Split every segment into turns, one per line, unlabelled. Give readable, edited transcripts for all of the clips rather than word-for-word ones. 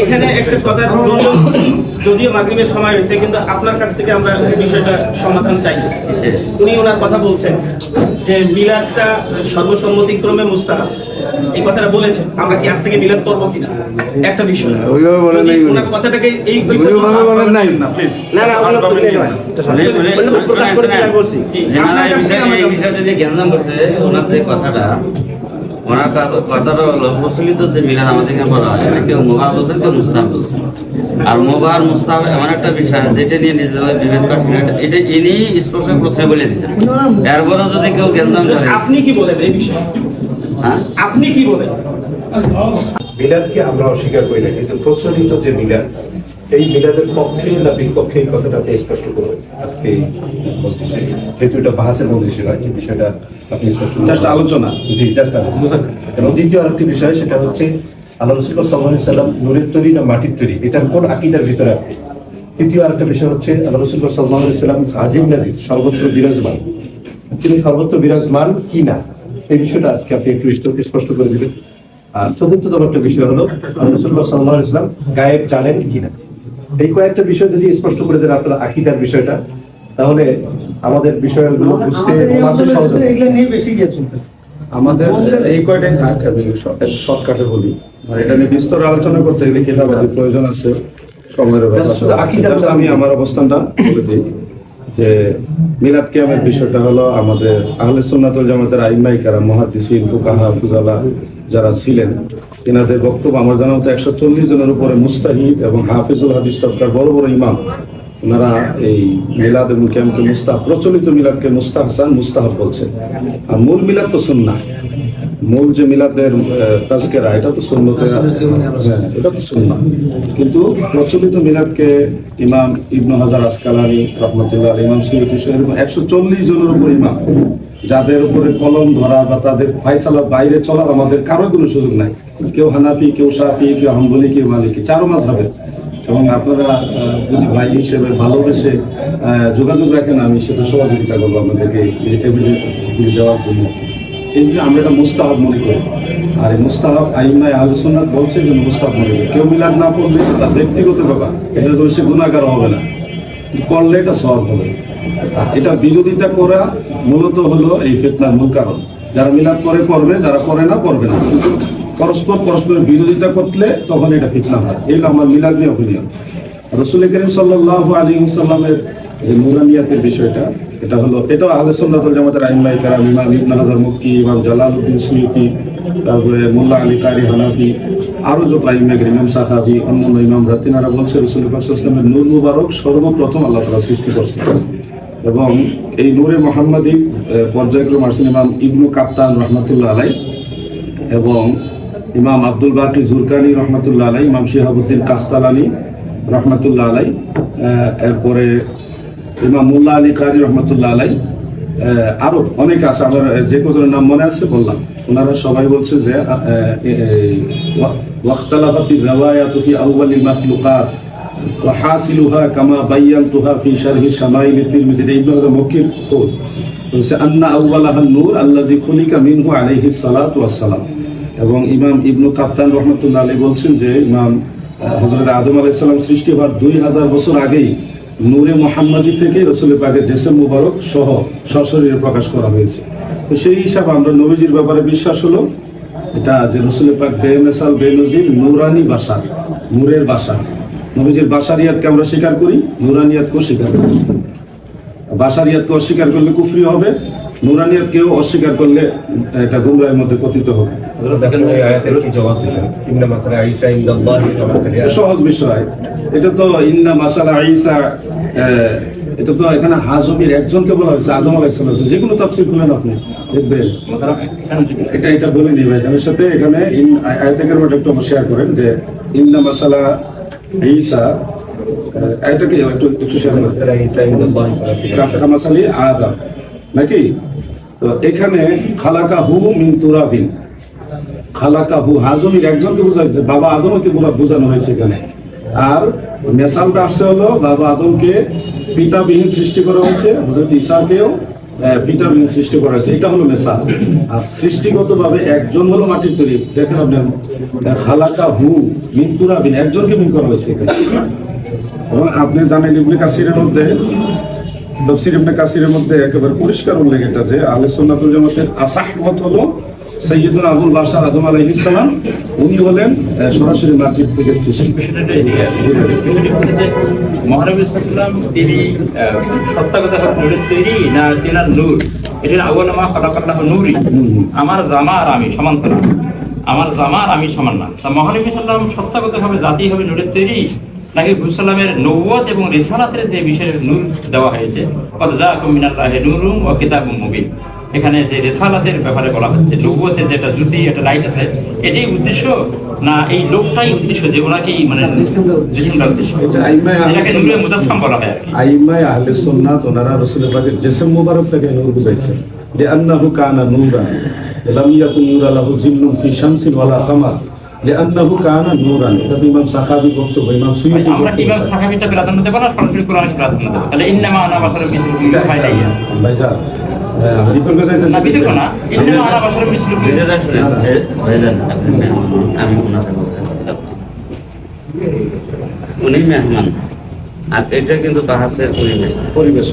এখানে একটা কথা, যদিও মাগরিবের সময় হয়েছে, কিন্তু আপনার কাছ থেকে আমরা বিষয়টা সমাধান চাই। উনি ওনার কথা বলছেন যে মিলাদটা সর্বসম্মতিক্রমে মুস্তাহাব, এই কথাটা বলেছেন। আমরা কি আজ থেকে মিলাদ করবো কিনা একটা বিষয়, ওনার কথাটাকে এই বলেন নাই না, প্লিজ না না
এই বিষয়ে যদি জ্ঞান করতে ওনার যে কথাটা, ওনার কথাটা হলো প্রচলিত যে মিলাদ আমাদের এখানে বলা হয়, কেউ মুবাহ বলছেন, কেউ মুস্তাহাব বলছেন। আর মুবাহ আর মুস্তাহাব এমন একটা বিষয় যেটা নিয়ে নিজেদের বিভেদ করছেন, এটা ইনি স্পষ্ট প্রথমে বলে দিচ্ছেন। এরপরে যদি কেউ জ্ঞান করে,
আপনি কি বলেন এই বিষয়ে?
হ্যাঁ,
আপনি কি বলেন?
মিলাদকে আমরা অস্বীকার করি না, কিন্তু প্রচলিত যে মিলাদ, এই মিলাদের পক্ষে না বিপক্ষে, এই কথাটা আপনি স্পষ্ট করবেন আজকে এই মজলিসে, যেহেতু এটা বাহাসের মজলিসে নয়, এই বিষয়টা আপনি স্পষ্ট
জাস্ট আলোচনা।
জি, জাস্ট আলোচনা। এবং দ্বিতীয় আরেকটি বিষয়, সেটা হচ্ছে আল্লাহ রাসূলুল্লাহ সাল্লাল্লাহু আলাইহি সাল্লাম নূরের তৈরি না মাটির তৈরি, এটার কোন আকীদার ভিতরে আপনি? তৃতীয় আরেকটা বিষয় হচ্ছে আল্লাহ রাসূলুল্লাহ সাল্লাল্লাহু আলাইহি সাল্লাম আজিম নাজির, সর্বত্র বিরাজমান, তিনি সর্বত্র বিরাজমান কি না, এই বিষয়টা আজকে আপনি একটু স্পষ্ট করে দিবেন। আর চতুর্থতম একটা বিষয় হলো আল্লাহ রাসূলুল্লাহ সাল্লাল্লাহু আলাইহি সাল্লাম গায়েব জানেন কিনা। এই কয়েকটা বিষয় যদি স্পষ্ট করে দেন আপনারা আকীদার বিষয়টা, তাহলে আমাদের বিষয়গুলো বুঝতে সহজ হবে।
এগুলো নিয়ে বেশি গিয়ে চলতেছে
আমাদের এই কয়টাই থাক, আমি শর্টকাটে বলি। আর এটা নিয়ে বিস্তর আলোচনা করতে গেলে কিতাবাদি প্রয়োজন আছে, সময়ের ব্যাপার। আমি আমার অবস্থানটা বলে দিই যে মিলাদ কিয়ামের বিষয়টা হলো আমাদের আহলে সুন্নাত ওয়াল জামাতের আইম্মায়ে কেরাম, মুহাদ্দিসিন, ফুকাহা, ফুজালা যারা ছিলেন, এনাদের বক্তব্য আমার জানা মতো 140 জনের উপরে মুস্তাহিদ এবং হাফিজুল হাদিস তবকার বড় বড় ইমাম, ওনারা এই মিলাদ এবং কিয়ামকে প্রচলিত মিলাদকে মুস্তাহসান, মুস্তাহাব বলছে। আর মূল মিলাদ তো সুন্নাহ, মূল যে মিলাদের তাজকিরা, এটা তো সুন্নতে, এটা তো সুন্নাহ। কিন্তু প্রচলিত মিলাদকে ইমাম ইবনে হাজার আসকালানী রাহমাতুল্লাহ আলাইহি, ইমাম সুয়ুতী সহ 140 জনের উপর ইমাম, যাদের উপরে কলম ধরা বা তাদের ফায়সালা বাইরে চলার আমাদের কারো কোনো সুযোগ নাই। কেউ হানাফি, কেউ শাফি, কেউ হাম্বলি, কেউ মালিকি, চারো মাযহাবের। এবং আপনারা যদি ভাই হিসেবে ভালোবেসে যোগাযোগ রাখেন, আমি সেটা সহযোগিতা করবো আপনাদেরকে এভিডেন্স দেওয়ার জন্য। এই যে আমরা এটা মুস্তাহাব মনে করি, আর এই মুস্তাহাব আইম্মায়ে আহলে সুন্নাত বলছে যে মুস্তাহাব মনে করি। কেউ মিলাদ না পড়লে তার ব্যক্তিগত ব্যাপার, এটা তো সে গুনাহগার হবে না, পড়লে এটা সওয়াব হবে। এটা বিরোধিতা করা মূলত হলো এই ফিতনার মূল কারণ। যারা মিলাদ পড়ে পড়বে, যারা পড়ে না পড়বে না, কিন্তু পরস্পরের বিরোধিতা করলে তখন এটা ফিতনা হয়। এই আমার মিলাদ নিয়ে অপিনিয়ন। রাসূল কারীম সাল্লাল্লাহু আলাইহি ওয়াসাল্লামের যে নূরানিয়াতের বিষয়টা, এটা হলো, এটাও আহলে সুন্নাত ওয়াল জামাতের আইম্মায়ে কেরাম, ইমাম ইবনে হাজার মক্কি, ইমাম জালালউদ্দিন সুয়ুতী, তারপরে মোল্লা আলী কারি হানাফি, আরো যত আইম্মায়ে কেরাম, ইমাম সাখাবী, অন্যান্য ইমামরা, তিনারা বলছে রাসূল পাক সাল্লাল্লাহু আলাইহি ওয়াসাল্লামের নূর মুবারক সর্বপ্রথম আল্লাহ তাআলা সৃষ্টি করছেন। এবং এই নূরে মুহাম্মাদী পর্যায়ক্রমে আসছেন ইমাম ইবনু কাত্তান রাহমাতুল্লাহ আলাইহি, এবং ইমাম আব্দুল বাকি জুরকানি রহমাতুল্লাহ আলাইহি, ইমাম শিহাবুদ্দিন কাস্তালানি রহমাতুল্লাহ আলাইহি, এরপরে ইমাম মোল্লা আলী কারি রহমাতুল্লাহ আলাইহি, আরো অনেকে আছে, আমার যে কজনের নাম মনে আছে বললাম। ওনারা সবাই বলছে যে ওয়াক্তালাফাতি রাওয়ায়াতু ফি আউওয়ালিল মাখলুকাত ওয়া হাসিলুহা কামা বায়ানতুহা ফি শারহি শামাইল তিরমিজি। ইবনে হাজার মক্কির কওল বলছে আন্না আউওয়ালাহান নূর আল্লাযী খুলিকা মিনহু আলাইহিস সালাতু ওয়াস সালাম। এবং ইমাম ইবনু কাত্তান রহমাতুল্লাহ আলাইহি বলছেন যে ইমাম হযরত আদম আলাইহিস সালাম সৃষ্টি হওয়ার 2000 বছর আগেই নূরে মুহাম্মাদী থেকে রাসূল পাকের জিসম মুবারক সহ সশরীরে প্রকাশ করা হয়েছে। তো সেই হিসাবে আমরা নবীজির ব্যাপারে বিশ্বাস হলো এটা যে রাসূল পাক বেমিসাল বেনজির নূরানি বাশার, নূরের বাশার। নবীজির বাশারিয়াতকে আমরা স্বীকার করি, নূরানিয়াতকেও স্বীকার করি। বাশারিয়াতকে অস্বীকার করলে কুফরি হবে, নূরানিয়াতকেও অস্বীকার করলে এটা গুমরাহের মধ্যে পতিত হবে।
দেখেন এই আয়াতের কি জবাব দিলেন? ইন্না মাসালা ঈসা ইনদাল্লাহি ওয়া মাসালা,
সহজ বিষয় এটা তো। ইন্না মাসালা ঈসা, এটা তো এখানে হাজমির একজনকে বলা হয়েছে, আদম আলাইহিস সালাম। যে কোনো তাফসীর খুলেন আপনি দেখবেন, এটা বলে নিবে এর সাথে। এখানে আয়াতের মধ্যে একটু শেয়ার করেন যে ইন্না মাসালা ঈসা, এটাকে একটু শেয়ার করেন,
মাসালা ঈসা ইনদাল্লাহি
কাফা মাসালি আদম নাকি? তো এখানে খালাকাহু মিন তুরাবিন, খালাকাহু হাজমির একজনকে বোঝা হয়েছে, বাবা আদমকে বোঝানো হয়েছে এখানে। আর মেসালটা আসছে হলো বাবা আদমকে পিতাবিহীন সৃষ্টি করা হয়েছে, হযরত ঈসাকেও ভিটামিন সৃষ্টি করা হয়েছে, এটা হলো মেসাল। আর সৃষ্টিগতভাবে একজন হলো মাটির তৈরি, দেখেন আপনি খালাকা হু মিন তুরাবিন, একজনকে মিন করা হয়েছে এখানে। এবং আপনি জানেন ইবনে কাসিরের মধ্যে, তাফসীর ইবনে কাসিরের মধ্যে একেবারে পরিষ্কার উল্লেখ এটা যে আহলে সুন্নাত ওয়াল জামাতের আসাহ মত হলো সাইয়্যিদুনা আবুল বাশার আদম আলাইহিস সালাম, উনি হলেন সরাসরি মাটির থেকে সৃষ্টি।
বিষয়টা এদিকে আসে। বিষয়টি হচ্ছে যে মহানবী সাল্লাল্লাহু আলাইহি ওয়াসাল্লাম তিনি সত্তাগত নূরের তৈরি না তিনার নূর, এটার আওয়ালমা খালাকাল্লাহু নূরি, আমার জামা আর আমি সমান্তরাল, আমার জামা আর আমি সমান না। তা মহানবী সাল্লাল্লাহু আলাইহি ওয়াসাল্লাম সত্তাগতভাবে জাতি হবে নূরের তৈরি, নাকি হুসালামের নবুয়ত এবং রিসালাতের যে বিষয়ের নূর দেওয়া হয়েছে, কদ জাআকুম মিনাল্লাহি নূরুন ওয়া কিতাবুম মুবিন, এখানে যে রিসালাতের ব্যাপারে বলা হচ্ছে, নবুয়তের যেটা জ্যোতি, এটা লাইট আছে, এটাই উদ্দেশ্য না এই লোকটাই উদ্দেশ্য যে ওনাকেই মানে জিসমটা উদ্দেশ্য,
এটা আইমায়ে
যেটাকে নূরে মুজাসসাম বলা হয় আর কি।
আইমায়ে আহলে সুন্নাত ওনারা রাসূল পাকের জিসম মুবারক থেকে নূর বুঝাইছেন, লিআন্নাহু কানা নূরান লাম ইয়াকুন নূরা লাহু জিল্লুন ফি শামসিন ওয়ালা কামার, লিআন্নাহু কানা নূরান। এটা ইমাম সাখাবী বক্তব্য, ইমাম সুয়ুতী
আমরা কিভাবে সাহাবীটা প্রাধান্য দেব না সরাসরি কোরআনকে প্রাধান্য দেব? তাহলে ইন্নামা আনা বাশারুম মিসলুকুম ইউহা ইলাইয়া,
ভাইজান বিতর্ক
না বিতর্ক না, ইন্নামা আনা বাশারুম মিসলুকুম।
বিষয়টা শুনেন, ভাইজান আপনি মেহমান, আমি ওনাকে বলতেন, উনি মেহমান, আর এটা কিন্তু বাহাসের পরিবেশ,
পরিবেশ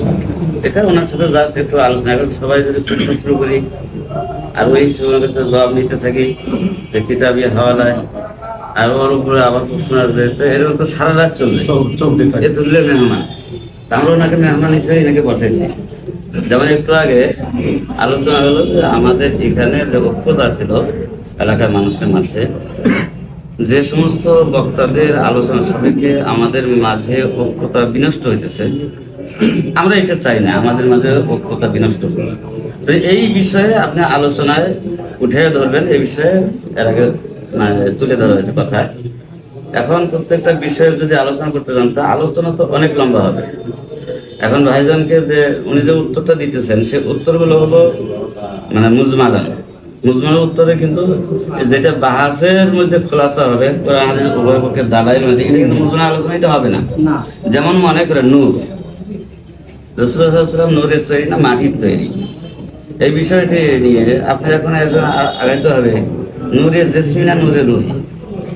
এটা ওনার সাথে জাস্ট একটু আলোচনা করে সবাই যদি প্রশ্ন শুরু করি আর ওই সময়ের কাছে জবাব নিতে থাকি যে কিতাবি হাওয়ালায় আর ওর উপরে আবার প্রশ্ন আসবে, তো এরকম তো সারা রাত চলবে,
চলতে থাকে।
এ তুললে মেহমান। তা আমরা ওনাকে মেহমান হিসেবে এনাকে বসাইছি। যেমন একটু আগে আলোচনা হলো যে আমাদের এখানে যে ঐক্যতা ছিল এলাকার মানুষের মাঝে, যে সমস্ত বক্তাদের আলোচনা সাপেক্ষে আমাদের মাঝে ঐক্যতা বিনষ্ট হইতেছে, আমরা এটা চাই না আমাদের মাঝে ঐক্যতা বিনষ্ট হোক। তো এই বিষয়ে আপনি আলোচনায় উঠে ধরবেন, এই বিষয়ে এর আগে মানে তুলে ধরা হয়েছে কথা। এখন প্রত্যেকটা বিষয়ে যদি আলোচনা করতে যান তা আলোচনা তো অনেক লম্বা হবে। এখন ভাইজানকে যে উনি যে উত্তরটা দিতেছেন সে উত্তরগুলো হলো মানে মুজমালান, মুজমালের উত্তরে কিন্তু যেটা বাহাসের মধ্যে খোলাসা হবে কোরআন হাদিস উভয় পক্ষের দালাইল মধ্যে, এটা কিন্তু মুজমাল আলোচনা এটা হবে না। যেমন মনে করেন নূর, রাসূলুল্লাহ সাল্লাল্লাহু আলাইহি ওয়াসাল্লাম নূরের তৈরি না মাটির তৈরি, এই বিষয়টি নিয়ে আপনার এখন একজন আগাইতে হবে নূরের জেসমি না নূরের রুহি,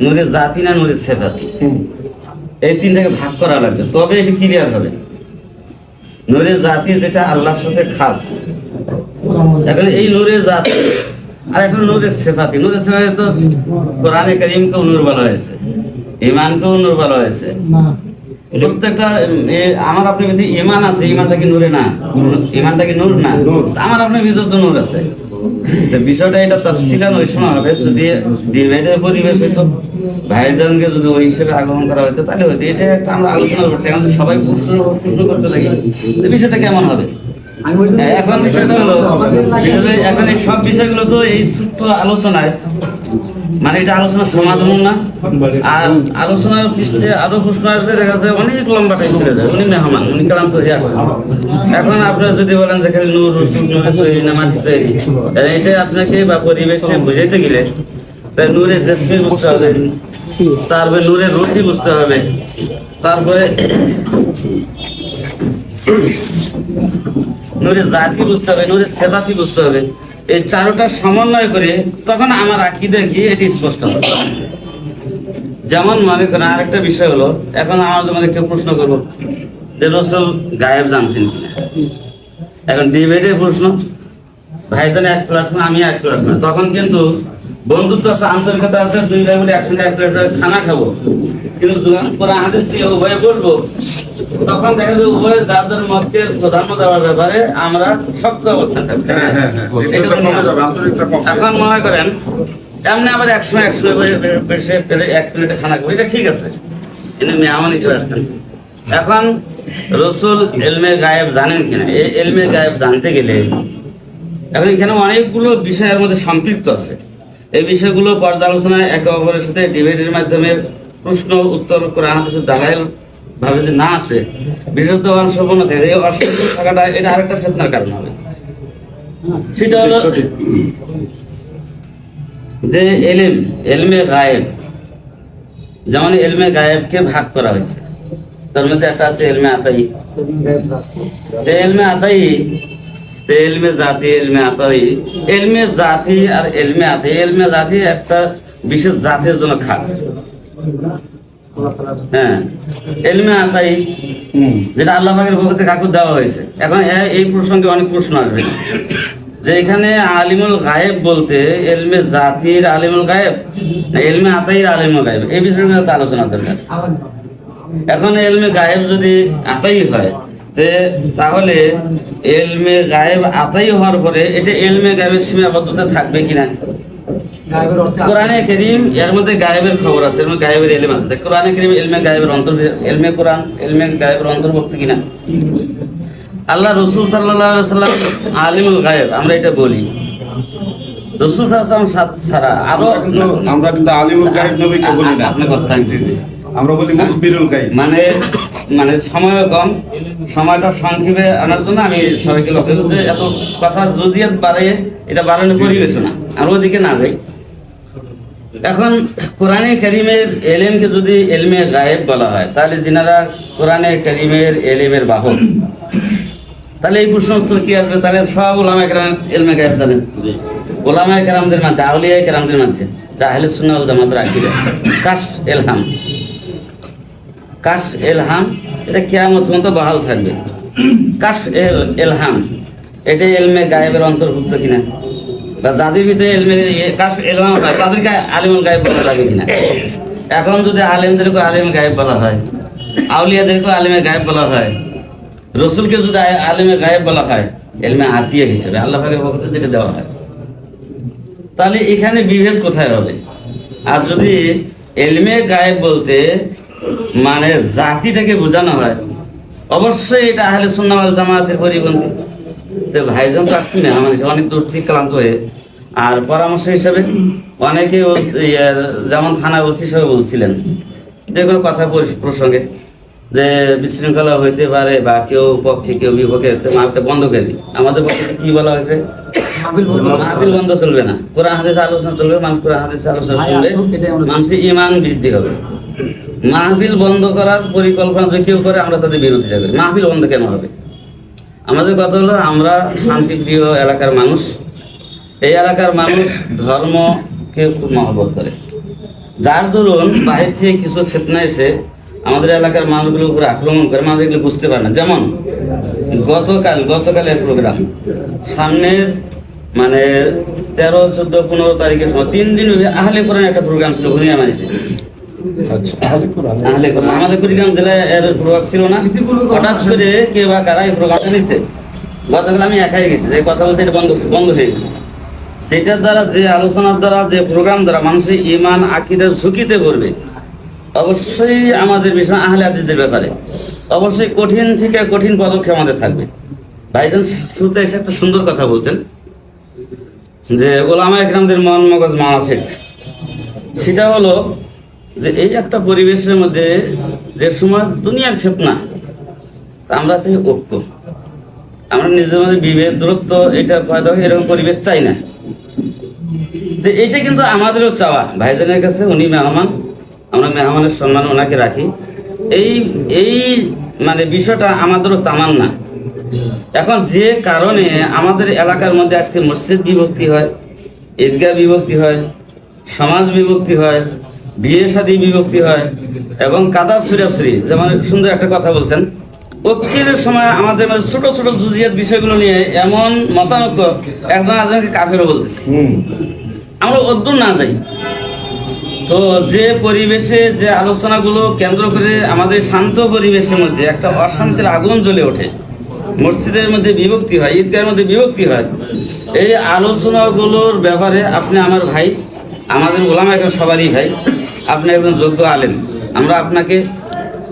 নূরের জাতি না নূরের সিফাতি, এই তিনটাকে ভাগ করা লাগবে, তবে এটি ক্লিয়ার হবে। নূরের জাতি যেটা আল্লাহর সাথে খাস, এখন এই নূরের জাতি আর একটা নূরের সিফাতি। নূরের সিফাতি তো কোরআনে কারীমকেও নূর বলা হয়েছে, ঈমানকেও নূর বলা হয়েছে। প্রত্যেকটা আমার আপনার ভিতরে ঈমান আছে, ঈমানটা কি নূরে না? ঈমানটা কি নূর না? আমার আপনার ভিতরে তো নূর আছে। বিষয়টা এটা তাফসীলান ওই সময় হবে যদি ডিবেটের পরিবেশ হইতো, ভাইজানকে যদি ওই হিসেবে আগমন করা হইতো তাহলে হইতো। এটা একটা আমরা আলোচনা করছি, এখন সবাই প্রশ্ন করতে থাকি বিষয়টা কেমন হবে। এখন বিষয়টা হলো এখন এই সব বিষয়গুলো তো এই ছোট্ট আলোচনায় মানে এটা আলোচনার সমাধান না, আর আলোচনার পৃষ্ঠে আরো প্রশ্ন আসবে, দেখা যায় অনেক লম্বা টাইম চলে যায়। উনি মেহমান, উনি ক্লান্ত হয়ে আসছে। এখন আপনারা যদি বলেন যেখানে নূর তৈরি না মাটি তৈরি, এটা আপনাকে বা পরিবেশে বুঝাইতে গেলে তাই নূরের জেসমি বুঝতে হবে, তারপরে নূরের রুহি বুঝতে হবে, তারপরে নূরের জাতি বুঝতে হবে, নূরের সেবাতি বুঝতে হবে। এই চারোটা সমন্বয় করে তখন আমার আকীদা কি এটি স্পষ্ট হবে। যেমন মনে করেন আরেকটা বিষয় হলো, এখন আমাদের মধ্যে কেউ প্রশ্ন করবো যে রাসূল গায়েব জানতেন কিনা। এখন ডিবেটের প্রশ্ন, ভাইজান এক প্ল্যাটফর্ম আমি এক প্ল্যাটফর্ম, তখন কিন্তু বন্ধুত্ব আছে, আন্তরিকতা আছে, দুই ভাই বলে একসঙ্গে এক প্লেট খানা খাবো। কিন্তু যখন কোরআন হাদিস নিয়ে উভয়ে বলবো তখন দেখা যায় উভয় যার যার মতকে প্রাধান্য দেওয়ার ব্যাপারে আমরা শক্ত অবস্থান থাকবো। এখন মনে করেন এমনি আবার একসময় বেশি এক প্লেটে খানা খাবো, এটা ঠিক আছে, কিন্তু মেহমান হিসেবে আসছেন। এখন রাসূল ইলমে গায়েব জানেন কিনা, এই ইলমে গায়েব জানতে গেলে এখন এখানে অনেকগুলো বিষয়ের মধ্যে সম্পৃক্ত আছে। এই বিষয়গুলো পর্যালোচনায় একে অপরের সাথে ডিবেটের মাধ্যমে প্রশ্ন উত্তর কোরআন হাদিসের দালাইল ভাবে যে না আসে, বিশুদ্ধ সম্পন্ন থাকে, এই অসম্পূর্ণ থাকাটা এটা আরেকটা ফিতনার কারণ হবে। সেটা হলো যে ইলমে গায়েব, যেমন ইলমে গায়েবকে ভাগ করা হয়েছে, তার মধ্যে একটা আছে ইলমে আতাই। ইলমে আতাই তো এলমে জাতি, এলমে আতাই, এলমে জাতি আর এলমে আতাই, এলমে জাতি একটা বিশেষ জাতির জন্য খাস। হ্যাঁ, এলমে আতাই যেটা আল্লাহ পাকের পক্ষ থেকে কাউকে দেওয়া হয়েছে। এখন এই প্রসঙ্গে অনেক প্রশ্ন আসবে যে এখানে আলিমুল গায়েব বলতে এলমে জাতির আলিমুল গায়েব না এলমে আতাইর আলিমুল গায়েব, এই বিষয়ে আলোচনা দরকার। এখন এলমে গায়েব যদি আতাই হয় তাহলে এলমে গায়েব আতাই হওয়ার পরে এটা এলমে গায়েবের সীমাবদ্ধতা থাকবে কিনা? কোরআনে কারীম এর মধ্যে গায়েবের খবর আছে, এর মধ্যে গায়েবের ইলম আছে। কোরআনে কারীম এলমে গায়েবের এলমে কোরআন এলমে গায়েবের অন্তর্ভুক্ত কিনা? আল্লাহ রাসূল সাল্লাল্লাহু আলাইহি ওয়াসাল্লাম আলিমুল গায়েব আমরা এটা বলি। রাসূল সাল্লাল্লাহু আলাইহি ওয়াসাল্লাম ছাড়া আরো
আমরা কিন্তু আলিমুল গায়েব নবীকে বলি না,
আপনি কথা বলতেছেন,
আমরা বলি মুখবিরুল গায়েব।
মানে সময় কম, সময়টা সংক্ষেপে আনার জন্য আমি সবাইকে লক্ষ্য করতে এত কথা জজিয়াত বাড়িয়ে এটা বাড়ানোর পরিবেশ না, আমরা ওদিকে না যাই। এখন কোরআনে কারীমের এলেমকে যদি এলমে গায়েব বলা হয় তাহলে যিনারা কোরআনে কারীমের এলেমের বাহক, তাহলে এই প্রশ্ন উত্তর কি আসবে? তাহলে সব ওলামায়ে কেরাম এলমে গায়েব জানেন। ওলামায়ে কেরামদের মাঝে, আউলিয়ায়ে কেরামদের মাঝে আহলে সুন্নাহ ওয়াল জামাতের আকীদা কাশফ ইলহাম, কাশফ ইলহাম এটা কিয়ামত পর্যন্ত বহাল থাকবে। কাশফ ইলহাম এটা এলমে গায়েবের অন্তর্ভুক্ত কিনা? বা যাদের ভিতরে এলমে কাশফ ইলহাম হয় তাদেরকে আলিমুল গায়েব বলা যাবে কিনা? এখন যদি আলেমদেরকে আলিম গায়েব বলা হয়, আউলিয়াদেরকে আলিমে গায়েব বলা হয়, রসুলকে যদি আলিমে গায়েব বলা হয় এলমে আতিয়া হিসেবে আল্লাহ পাকের পক্ষ থেকে যেটা দেওয়া হয়, তাহলে এখানে বিভেদ কোথায় হবে? আর যদি এলমে গায়েব বলতে মানে জাতিটাকে বোঝানো হয়, অবশ্যই এটা আহলে সুন্নাহ ওয়াল জামাতের পরিপন্থী। তো ভাইজান তো আসছেন আমার অনেক দূর থেকে ক্লান্ত হয়ে, আর পরামর্শ হিসেবে অনেকে যেমন থানার ওসি হিসেবে বলছিলেন যে কোনো কথা প্রসঙ্গে যে বিশৃঙ্খলা হইতে পারে বা কেউ পক্ষে কেউ বিপক্ষে মাহফিলটা বন্ধ করে দিই। আমাদের পক্ষে কি বলা হয়েছে? মাহফিল বন্ধ চলবে না, কোরআন হাদিস আলোচনা চলবে, মানুষ কোরআন হাদিস আলোচনা চলবে, মানুষের ঈমান বৃদ্ধি হবে। মাহফিল বন্ধ করার পরিকল্পনা যদি কেউ করে আমরা তাদের বিরোধিতা করি। মাহফিল বন্ধ কেন হবে? আমাদের কথা হলো আমরা শান্তিপ্রিয় এলাকার মানুষ, এই এলাকার মানুষ ধর্মকে খুব মহব্বত করে, যার দরুন বাহির থেকে কিছু ফিতনা এসে আমাদের এলাকার মানুষগুলোর উপরে আক্রমণ করে, মানুষ এগুলো বুঝতে পারে না। যেমন গতকালের প্রোগ্রাম সামনের মানে 13, 14, 15 তারিখের সময় 3 দিন আহলে কোরআন একটা প্রোগ্রাম ছিল ঘুরিয়ামারিতে। আহলে কোরআন আমাদের কুড়িগ্রাম জেলায় এর প্রভাব ছিল না, হঠাৎ করে কে বা কারা এই প্রোগ্রামটা নিচ্ছে। গতকাল আমি একাই গেছি, এই কথা বলতে এটা বন্ধ হয়ে গেছে। সেটার দ্বারা যে আলোচনার দ্বারা যে প্রোগ্রাম দ্বারা মানুষের ঈমান আকীদা ঝুঁকিতে পড়বে, অবশ্যই আমাদের বিষয় আহলে হাদিসদের ব্যাপারে অবশ্যই কঠিন থেকে কঠিন পদক্ষেপ আমাদের থাকবে। ভাইজান শুরুতে এসে একটা সুন্দর কথা বলছেন যে ওলামায়ে কেরামদের মন মগজ মাওয়াফিক, সেটা হলো যে এই একটা পরিবেশের মধ্যে যে সময় দুনিয়ার ফিতনা, আমরা চাই ঐক্য, আমরা নিজেদের মধ্যে বিভেদ দূরত্ব এটা পয়দা হয় এরকম পরিবেশ চাই না। এইটা কিন্তু আমাদেরও চাওয়া। ভাইজানের কাছে উনি মেহমান, আমরা মেহমানের সম্মান ওনাকে রাখি, এই মানে বিষয়টা আমাদেরও তামান্না। এখন যে কারণে আমাদের এলাকার মধ্যে আজকে মসজিদ বিভক্তি হয়, ঈদগাহ বিভক্তি হয়, সমাজ বিভক্তি হয়, বিয়ে শাদী বিভক্তি হয় এবং কাদা ছুড়াছুড়ি, যেমন সুন্দর একটা কথা বলছেন, ঐক্যের সময় আমাদের মধ্যে ছোট ছোট জুজিয়াত বিষয়গুলো নিয়ে এমন মতানৈক্য, একজন আরেকজনকে কাফেরও বলতেছে। আমরা অদ্দূর না যাই তো যে পরিবেশে যে আলোচনাগুলো কেন্দ্র করে আমাদের শান্ত পরিবেশের মধ্যে একটা অশান্তির আগুন জ্বলে ওঠে, মসজিদের মধ্যে বিভক্তি হয়, ঈদগাহের মধ্যে বিভক্তি হয়, এই আলোচনাগুলোর ব্যাপারে আপনি আমার ভাই, আমাদের ওলামা একজন সবারই ভাই, আপনি একজন যোগ্য আলেম, আমরা আপনাকে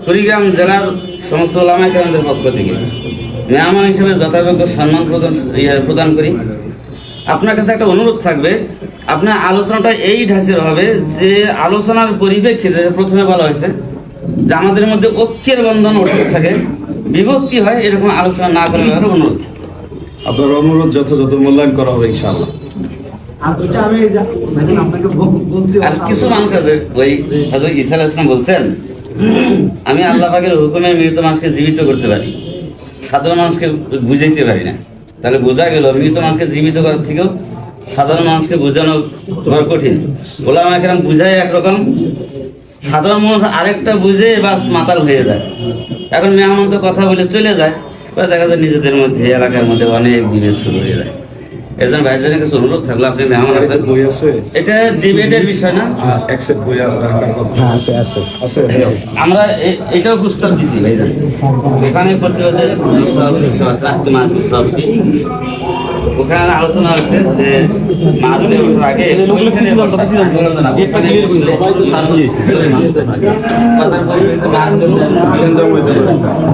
কুড়িগ্রাম জেলার সমস্ত ওলামা কেরামদের পক্ষ থেকে মেহমান হিসেবে যথাযোগ্য সম্মান প্রদান করি। আপনার কাছে একটা অনুরোধ থাকবে, আপনার আলোচনাটা এই ঢাঁচের হবে যে আলোচনার পরিপ্রেক্ষিতে প্রথমে বলা হয়েছে যে আমাদের মধ্যে ঐক্যের বন্ধন অটুট থাকে, বিভক্তি হয়, এরকম আলোচনা না করার ব্যাপারে অনুরোধ।
আপনার অনুরোধ যথাযথ মূল্যায়ন করা হবে ইনশাআল্লাহ।
আর কিছু মানুষ আছে, ওই হযরত ঈসা আলাইহিস সালাম বলছেন, আমি আল্লাহ পাকের হুকুমে মৃত মানুষকে জীবিত করতে পারি, সাধারণ মানুষকে বুঝাইতে পারি না। তাহলে বোঝা গেল মৃত মানুষকে জীবিত করার থেকেও সাধারণ মানুষকে বোঝানো বড় কঠিন। ওলামা কেরাম বুঝায় একরকম, সাধারণ মানুষ আরেকটা বুঝে বাস মাতাল হয়ে যায়। এখন মেহমান তো কথা বলে চলে যায়, এবার দেখা যায় নিজেদের মধ্যে এলাকার মধ্যে অনেক বিভেদ শুরু হয়ে যায়। এর জন্য ভাইজানের কাছে অনুরোধ থাকলো, আপনি মেহমান আছেন,
বই আছে,
এটা ডিবেটের বিষয় না,
একসেট বই আছে।
আমরা এটাও প্রস্তাব দিছি ভাইজান। এখানে প্রতিবাদে ওখানে আলোচনা হচ্ছে যে মাহফিলে ওঠার আগে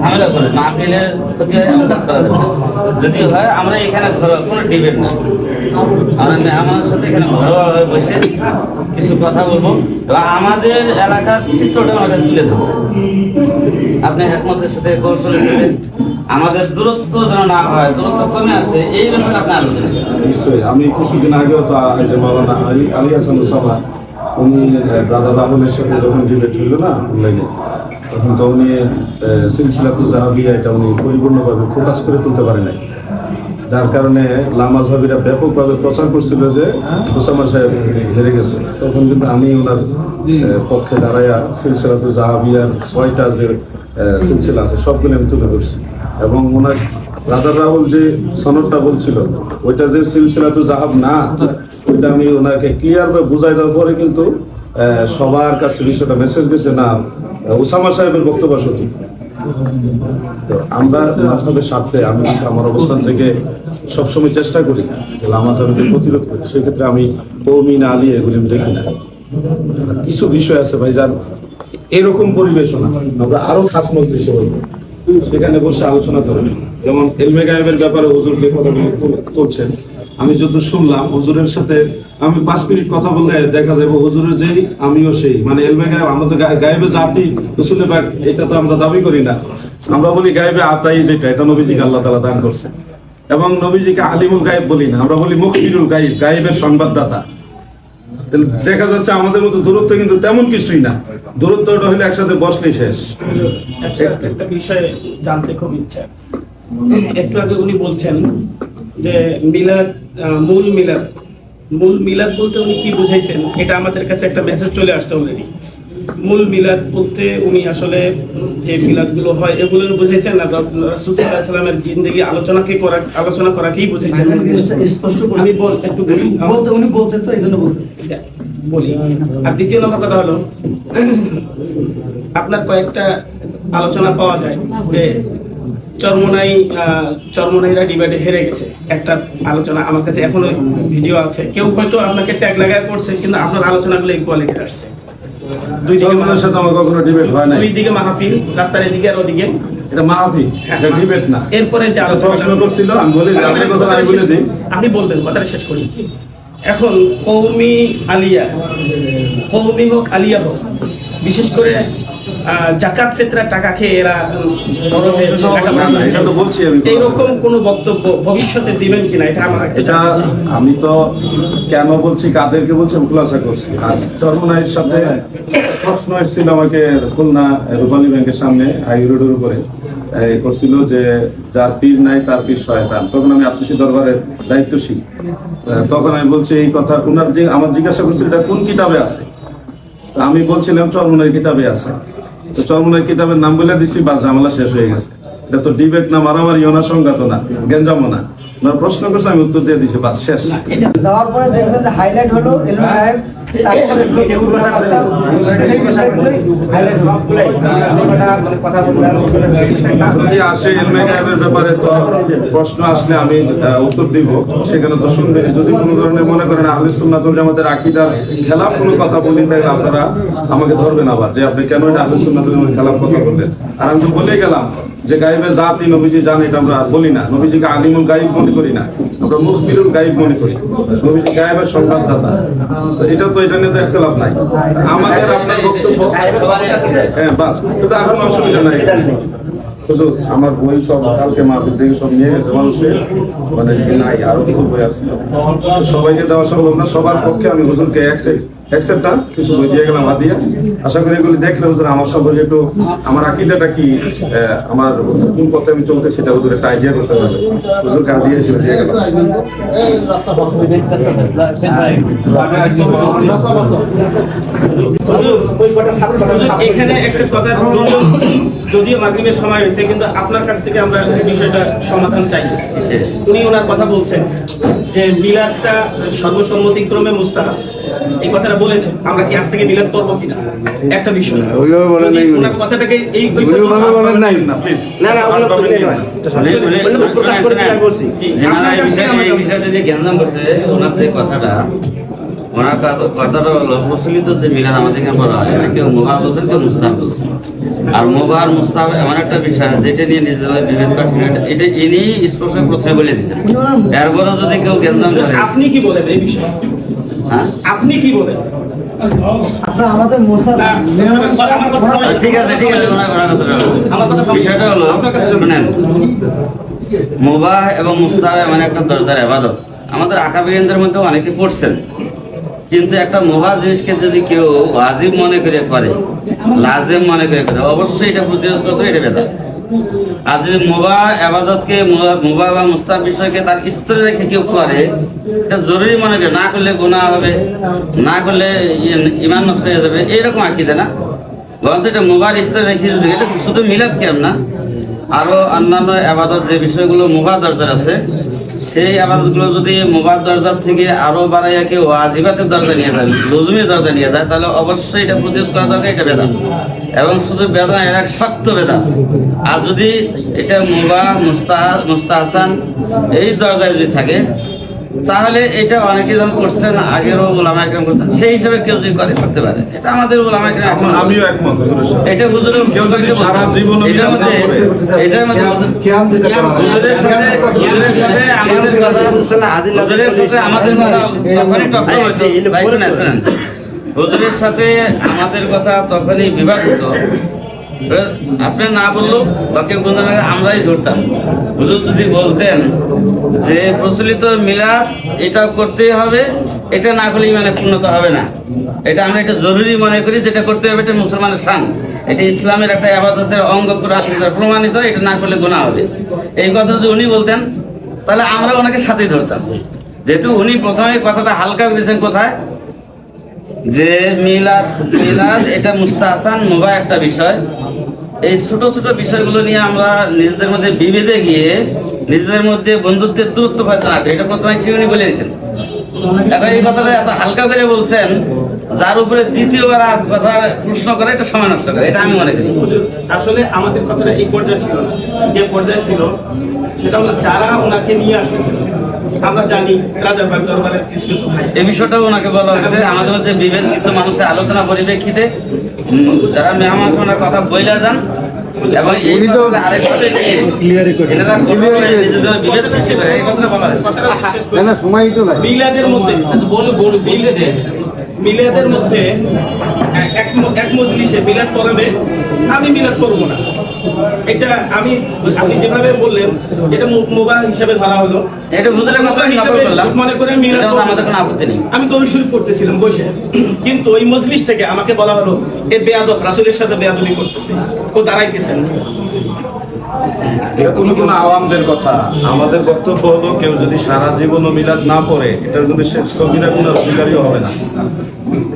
ঝামেলা করে মাহফিলের ক্ষতি হয়, এমন কাজ করা যাবে না। যদি হয় আমরা এখানে ঘরোয়া কোনো ডিবেট না, আমরা মেহমানের সাথে এখানে ঘরোয়াভাবে বসে কিছু কথা বলবো এবং আমাদের এলাকার চিত্রটা আমাকে তুলে ধরবো। আপনি একমতের সাথে কৌশলের সাথে আমাদের দূরত্ব যেন না হয়, দূরত্ব কমে আসে, এই ব্যাপারে আপনি আলোচনা করেন।
নিশ্চয়ই। আমি কিছুদিন আগেও তো যে মাওলানা আলী হাসান সাহা, উনি দাদা রাহুলের সাথে যখন ডিবেট হইল না অনলাইনে, তখন তো উনি সিলসিলাতু জাহাবিয়া এটা উনি পরিপূর্ণভাবে ফোকাস করে তুলতে পারে নাই, যার কারণে লামাজহাবিরা ব্যাপকভাবে প্রচার করছিল যে ওসামা সাহেব হেরে গেছে। তখন কিন্তু আমি ওনার পক্ষে দাঁড়াইয়া সিলসিলাতু জাহাবিয়ার 6টা যে সিলসিলা আছে সবগুলো আমি তুলে ধরছি এবং ওনার রাজা রাহুল যে সনদটা বলছিল ওইটা যে সিলসিলাতু জাহাব না, ওইটা আমি ওনাকে ক্লিয়ার ভাবে বুঝাই দেওয়ার পরে কিন্তু সবার কাছে বিষয়টা মেসেজ গেছে না ওসামা সাহেবের বক্তব্য সঠিক। তো আমরা মাঝহাবের স্বার্থে আমি আমার অবস্থান থেকে সবসময় চেষ্টা করি লামাজহাবকে প্রতিরোধ করি। সেক্ষেত্রে আমি কওমি না আলী এগুলি আমি দেখি না। কিছু বিষয় আছে ভাই যার এরকম পরিবেশনা আমরা আরো খাস মজলিসে বলবো, সেখানে বসে আলোচনা করবেন। যেমন এলমে গায়েবের ব্যাপারে হুজুর যে কথাগুলো তুলছেন, আমি যত শুনলাম হুজুরের সাথে আমি 5 মিনিট কথা বললে দেখা যাবে হুজুরের যেই আমিও সেই, মানে এলমে গায়েব, আমরা তো গায়েবে জাতি রসুলে পাক এটা তো আমরা দাবি করি না। আমরা বলি গায়েবে আতাই, যেটা এটা নবীজিকে আল্লাহ তাআলা দান করছে, এবং নবীজিকে আলিমুল গায়েব বলি না, আমরা বলি মুখবিরুল গায়েব, গায়েবের সংবাদদাতা। দেখা যাচ্ছে আমাদের মতো দূরত্ব কিন্তু তেমন কিছুই না, দূরত্বটা হলে একসাথে বসলেই শেষ।
একটা বিষয় জানতে খুব ইচ্ছা। একটু আগে উনি বলছেন যে মিলাদ, মূল মিলাদ বলতে উনি কি বুঝাইছেন, এটা আমাদের কাছে একটা মেসেজ চলে আসছে অলরেডি। মূল মিলাদ বলতে উনি আসলে যে মিলাদ গুলো হয় এগুলো বুঝাইছেন না, রাসূল সাল্লাল্লাহু আলাইহি ওয়াসাল্লামের জিন্দেগি আলোচনা করাকেই বুঝাইছেন।
স্পষ্ট করে
আমি একটু বলি,
উনি বলছেন তো এই জন্য
বলি। আর দ্বিতীয় নম্বর কথা হলো, আপনার কয়েকটা আলোচনা পাওয়া যায় যে চরমনাইরা ডিবেটে হেরে গেছে, একটা আলোচনা আমার কাছে এখনো ভিডিও আছে। কেউ হয়তো আপনাকে ট্যাগ লাগায় করছে, কিন্তু আপনার আলোচনাগুলো এই কোয়ালিটির আসছে। দুই দিকে মাহফিল, রাস্তার এদিকে আর ওদিকে
এটা মাহফিল, এটা ডিবেট না।
এরপরে যে
প্রশ্ন করছিল আমি বলি আপনার কথা আমি বলে দিই,
আপনি বলবেন, কথাটা শেষ করি। এখন কওমি হোক আলিয়া হোক, বিশেষ করে জাকাত ফিতরার টাকা খেয়ে এরা বড় হয়েছে, টাকা বানাচ্ছে।
এটা তো বলছি আমি।
এইরকম কোন বক্তব্য ভবিষ্যতে দিবেন কিনা, এটা আমার
এটা আমি তো কেন বলছি, কাদেরকে বলছি আমি খুলাসা করছি। আর চরমনাইয়ের সাথে প্রশ্ন এসেছিল আমাকে খুলনা রূপালী ব্যাংকের সামনে হাই রোডের উপরে করছিল যে যার পীর নাই তার পীর শয়তান। তখন আমি আত্মীয় দরবারের দায়িত্বশীল, তখন আমি বলছি এই কথা। ওনার যে আমার জিজ্ঞাসা করছিল এটা কোন কিতাবে আছে, আমি বলছিলাম চরমনাইয়ের কিতাবে আছে। তো চরমনাইয়ের কিতাবের নাম বলে দিছি, বাস ঝামেলা শেষ হয়ে গেছে। এটা তো ডিবেট না, মারামারি না, সংঘাত না, গেঞ্জামো না। প্রশ্ন করছে আমি উত্তর দিয়ে দিছি, বাস শেষ।
যাওয়ার পরে দেখবেন যে হাইলাইট হলো এলমে গায়েব,
যদি আসে এলমে গায়েবের ব্যাপারে তো প্রশ্ন আসলে আমি উত্তর দিব, সেখানে তো শুনবে। যদি কোনো ধরনের মনে করেন আহলে সুন্নাত ওয়াল জামাতের আকীদার খেলাফ কোনো কথা বলি, তাহলে আপনারা আমাকে ধরবেন আবার যে আপনি কেন এটা আহলে সুন্নাত ওয়াল জামাতের খেলাফ কথা বললেন। আর আমি তো বলেই গেলাম যে গায়েবের জাতি নবীজি জানে, এটা আমরা বলি না। নবীজিকে আলিমুল গায়েব মনে করি না, আমরা মুখবিরুল গায়েব মনে করি। নবীজি গায়েবের সংবাদদাতা, এটা তো এটা নিয়ে তো একতলাফ নাই। আমাদের আপনার বক্তব্য হ্যাঁ বাস, এটা আর কোনো অসুবিধা নাই। হুজুর আমার বই সব কালকে মাহফিল থেকে সব নিয়ে গেছে মানুষের, মানে নাই আরো কিছু বই আছে, সবাইকে দেওয়া সম্ভব না। সবার পক্ষে আমি হুজুরকে অ্যাকসেপ্ট না কিছু বই দিয়ে গেলাম হাদিয়া, আশা করি এগুলি দেখলে হুজুর আমার সম্পর্কে একটু আমার আকীদাটা কি, আমার কোন পথে আমি চলতে সেটা হুজুর একটা আইডিয়া করতে পারবে। হুজুর কাজ দিয়েছিল দিয়ে গেল।
এখানে একটা কথা যদিও মাগরিবের সময় হয়েছে কিন্তু আপনার কাছ থেকে আমরা বিষয়টা সমাধান চাই। উনি ওনার কথা বলছেন যে মিলাদটা সর্বসম্মতিক্রমে মুস্তাহাব, এই কথাটা বলেছেন। আমরা কি আজ থেকে মিলাদ করবো কিনা একটা বিষয়, যদি ওনার কথাটাকে এই
বলেন নাই না প্লিজ,
না না এই বিষয়টা যে জ্ঞান করছে ওনার যে কথাটা, ওনার কথাটা হলো প্রচলিত যে মিলাদ আমাদের এখানে বলা হয়, কেউ মুবাহ বলছেন, কেউ মুস্তাহাব বলছেন। আর মুবাহ আর মুস্তাহাব এমন একটা বিষয় যেটা নিয়ে নিজেদের বিভেদ করছেন, এটা ইনি স্পষ্ট প্রথমে বলে দিচ্ছেন। এরপরে যদি কেউ জ্ঞান করে,
আপনি কি বলেন এই বিষয়ে?
হ্যাঁ
আপনি কি বলেন?
আচ্ছা আমাদের মোসাদা
ঠিক আছে ঠিক আছে,
আমার কথা
বিষয়টা হলো শুনেন, মুবাহ এবং মুস্তাহাব এমন একটা দরজার ইবাদত, আমাদের আকাবিরিনদের মধ্যে অনেকে পড়ছেন, কিন্তু একটা মুবাহ জিনিসকে যদি কেউ ওয়াজিব মনে করে করে, লাজিম মনে করে করে, অবশ্যই এটা প্রতিরোধ করতে এটা বেদাত। আর যদি মুবাহ ইবাদতকে মুবাহ বা মুস্তাহাব বিষয়কে তার স্তরে রেখে কেউ করে, এটা জরুরি মনে করে, না করলে গুনাহ হবে, না করলে ঈমান নষ্ট হয়ে যাবে, এইরকম আকীদা না। বরঞ্চ এটা মুবাহ স্তরে রেখে যদি, এটা শুধু মিলাদ কেমন না, আরো অন্যান্য ইবাদত যে বিষয়গুলো মুবাহ দরজার আছে, সেই আবাদতগুলো যদি মুবাহ দরজা থেকে আরো বাড়াইয়া কেউ ওয়াজিবাতের দরজা নিয়ে যায়, লজুমের দরজা নিয়ে যায়, তাহলে অবশ্যই এটা প্রতিরোধ করা দরকার, এটা বেদাত। এবং শুধু বেদাত, এটা শক্ত বেদাত। আর যদি এটা মুবাহ মুস্তাহসান এই দরজায় যদি থাকে, তাহলে এটা অনেকে যখন করছেন, আগেরও উলামা একরাম করতেন, সেই হিসাবে কেউ যদি করে করতে পারে, এটা আমাদের উলামা একরাম এখন
আমিও একমত হুজুরের সাথে।
এটা হুজুরের
কেউ যদি সারা জীবন
এটার মধ্যে এটার মধ্যে
কিয়াম যেটা করা হয়,
হুজুরের সাথে আমাদের কথা, হুজুরের সাথে আমাদের কথা তখনই টক্কর হয়েছে। ভাই শুনেন শুনেন, হুজুরের সাথে আমাদের কথা তখনই বিবাদ হতো, আপনি না বললো বা কেউ কোনো আমরাই ধরতাম। হুজুর যদি বলতেন যে প্রচলিত মিলাদ এটা করতেই হবে, এটা না করলে মানে পূর্ণতা হবে না, এটা আমরা এটা জরুরি মনে করি, যেটা করতে হবে, এটা মুসলমানের শান, এটা ইসলামের একটা ইবাদতের অঙ্গ প্রমাণিত, এটা না করলে গুনাহ হবে, এই কথা যদি উনি বলতেন তাহলে আমরা ওনাকে সাথেই ধরতাম। যেহেতু উনি প্রথমে কথাটা হালকা করেছেন, কোথায় যে মিলাদ এটা মুস্তাহসান মুবাহ একটা বিষয়, এই ছোট ছোট বিষয়গুলো নিয়ে আমরা নিজেদের মধ্যে বিভেদে গিয়ে নিজেদের মধ্যে বন্ধুত্বের দূরত্ব হয়তো না, এটা প্রথমে উনি বলে দিয়েছেন। এখন এই কথাটা এত হালকা করে বলছেন, যার উপরে দ্বিতীয়বার আর কথা প্রশ্ন করে, এটা সময় নষ্ট করে, এটা আমি মনে করি।
আসলে আমাদের কথাটা এই পর্যায়ে ছিল না, যে পর্যায়ে ছিল সেটা হলো যারা ওনাকে নিয়ে আসতেছিল, আমরা জানি রাজারবাগ দরবারের কিছু কিছু ভাই,
এই বিষয়টাও ওনাকে বলা হয়েছে। আমাদের মধ্যে বিভেদ কিছু মানুষের আলোচনা পরিপ্রেক্ষিতে যারা মেহমান ওনার কথা বইলা যান, এবং এই কথাটা আরেকভাবে নিয়ে এনারা নিজেদের বিভেদ সৃষ্টি করে, এই কথাটা বলা হয়েছে।
মিলাদের মধ্যে মিলাদের মধ্যে এক মজলিসে মিলাদ করাবে, আমি মিলাদ করবো না, এটা আপনি যেভাবে বললেন এটা মুবাহ হিসাবে ধরা হলো,
এটা হুজুরের কথা
হিসাবে মনে করে মিলাদ করবো না।
আমাদের কোনো আপত্তি নেই।
আমি দরুদ শরীফ পড়তেছিলাম বসে, কিন্তু ওই মজলিস থেকে আমাকে বলা হলো এ বেয়াদব, রাসূলের সাথে বেয়াদবি করতেছে, ও দাঁড়াইতেছেন।
এটা কোনো আওয়ামদের কথা। আমাদের বক্তব্য হলো, কেউ যদি সারা জীবন মিলাদ না পড়ে, এটার জন্য সে সগীরা গুনার অধিকারীও হবে না,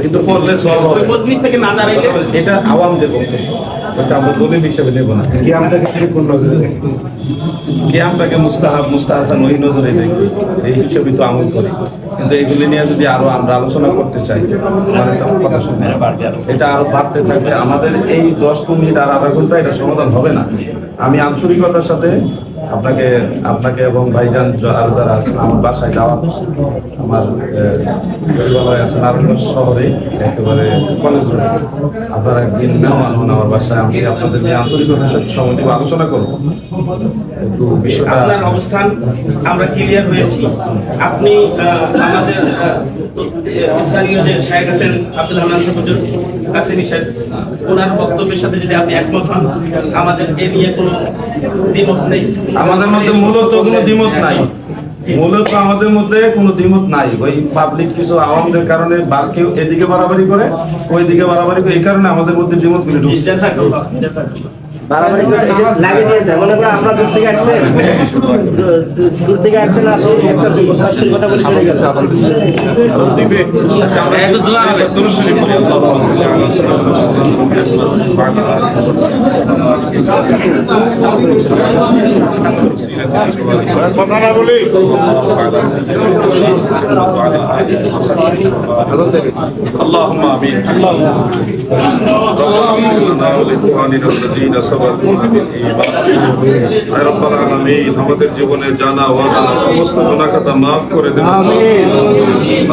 কিন্তু পড়লে সব হবে।
ওই মজলিস থেকে না দাঁড়াইলে
এটা আওয়ামদের বক্তব্য, এটা আমরা দলিল হিসেবে দেব না।
কিয়ামটাকে কোন নজরে দেখে?
কিয়ামটাকে মুস্তাহাব মুস্তাহসান ওই নজরে দেখি, এই হিসেবে তো আমল করি। কিন্তু এগুলি নিয়ে যদি আরো আমরা আলোচনা করতে চাই, আমার একটা কথা শুনে এটা আরো বাড়তে থাকবে। আমাদের এই 10 মিনিট আর আধা ঘন্টা এটা সমাধান হবে না। আমি আন্তরিকতার সাথে আপনাকে এবং ভাইজান আর যারা আছেন, আমার বাসায় যাওয়া, আমার পরিবার আছে নারায়ণগঞ্জ শহরে একেবারে কলেজ রোডে, আপনারা একদিন মেহমান হন আমার বাসায়, আমি আপনাদের নিয়ে আন্তরিকতার সাথে সময় দিব, আলোচনা করবো একটু বিষয়টা।
আপনার অবস্থান আমরা ক্লিয়ার হয়েছি। আপনি আমাদের স্থানীয় যে শায়েখ আছেন আব্দুল হান্নান হুজুর কাসেমি সাহেব, ওনার বক্তব্যের সাথে যদি আপনি একমত হন, আমাদের এ নিয়ে কোনো দ্বিমত নেই।
আমাদের মধ্যে মূলত কোনো দ্বিমত নাই, মূলত আমাদের মধ্যে কোনো দ্বিমত নাই, ওই পাবলিক কিছু আওয়ামদের কারণে বা কেউ এদিকে বাড়াবাড়ি করে ওই দিকে বাড়াবাড়ি করে, এই কারণে আমাদের মধ্যে দ্বিমত গুলি ঢুকছে।
বাড়াবাড়ি করে এটা লাগিয়ে দিয়েছে। মনে করো আমরা দূর থেকে আসছেন, দূর থেকে আসছেন, আসে একটা বিপদের কথা বলে চলে গেছে।
একটু দোয়া হবে।
কথা না বলি
اللهم امين. আমাদের জীবনের জানা অজানা সমস্ত গুনাহ খাতা মাফ করে দেন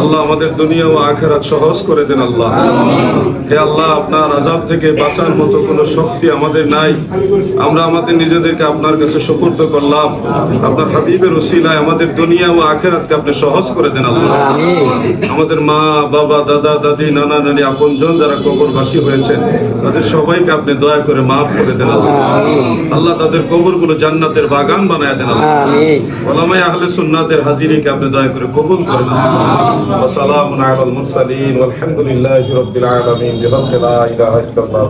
আল্লাহ। আমাদের দুনিয়া ও আখিরাত সহজ করে দেন আল্লাহ। হে আল্লাহ, আপনার আযাব থেকে বাঁচার মতো কোনো শক্তি আমাদের নাই। আমরা আমাদের নিজেদেরকে আপনার কাছে সুপুর্দ করলাম। আপনার হাবিবের উসিলায় আমাদের দুনিয়া ও আখিরাতকে আপনি সহজ করে দেন আল্লাহ। আমাদের মা বাবা দাদা দাদি নানা নানি আপনজন যারা কবরবাসী হয়েছেন তাদের সবাইকে আপনি দয়া করে মাফ করে দেন আল্লাহ। আল্লাহ তাদের কবরগুলো জান্নাতের বাগান বানায় দেন আল্লাহ। ওলামায়ে আহলে সুন্নাতের হাজিরিকে আপনি দয়া করে কবুল করেন আল্লাহ। ওয়া সালামুন আলাল মুরসালিন ওয়াল হামদুলিল্লাহি রাব্বিল আলামিন। বিহামদি লা ইলাহা ইল্লাল্লাহ।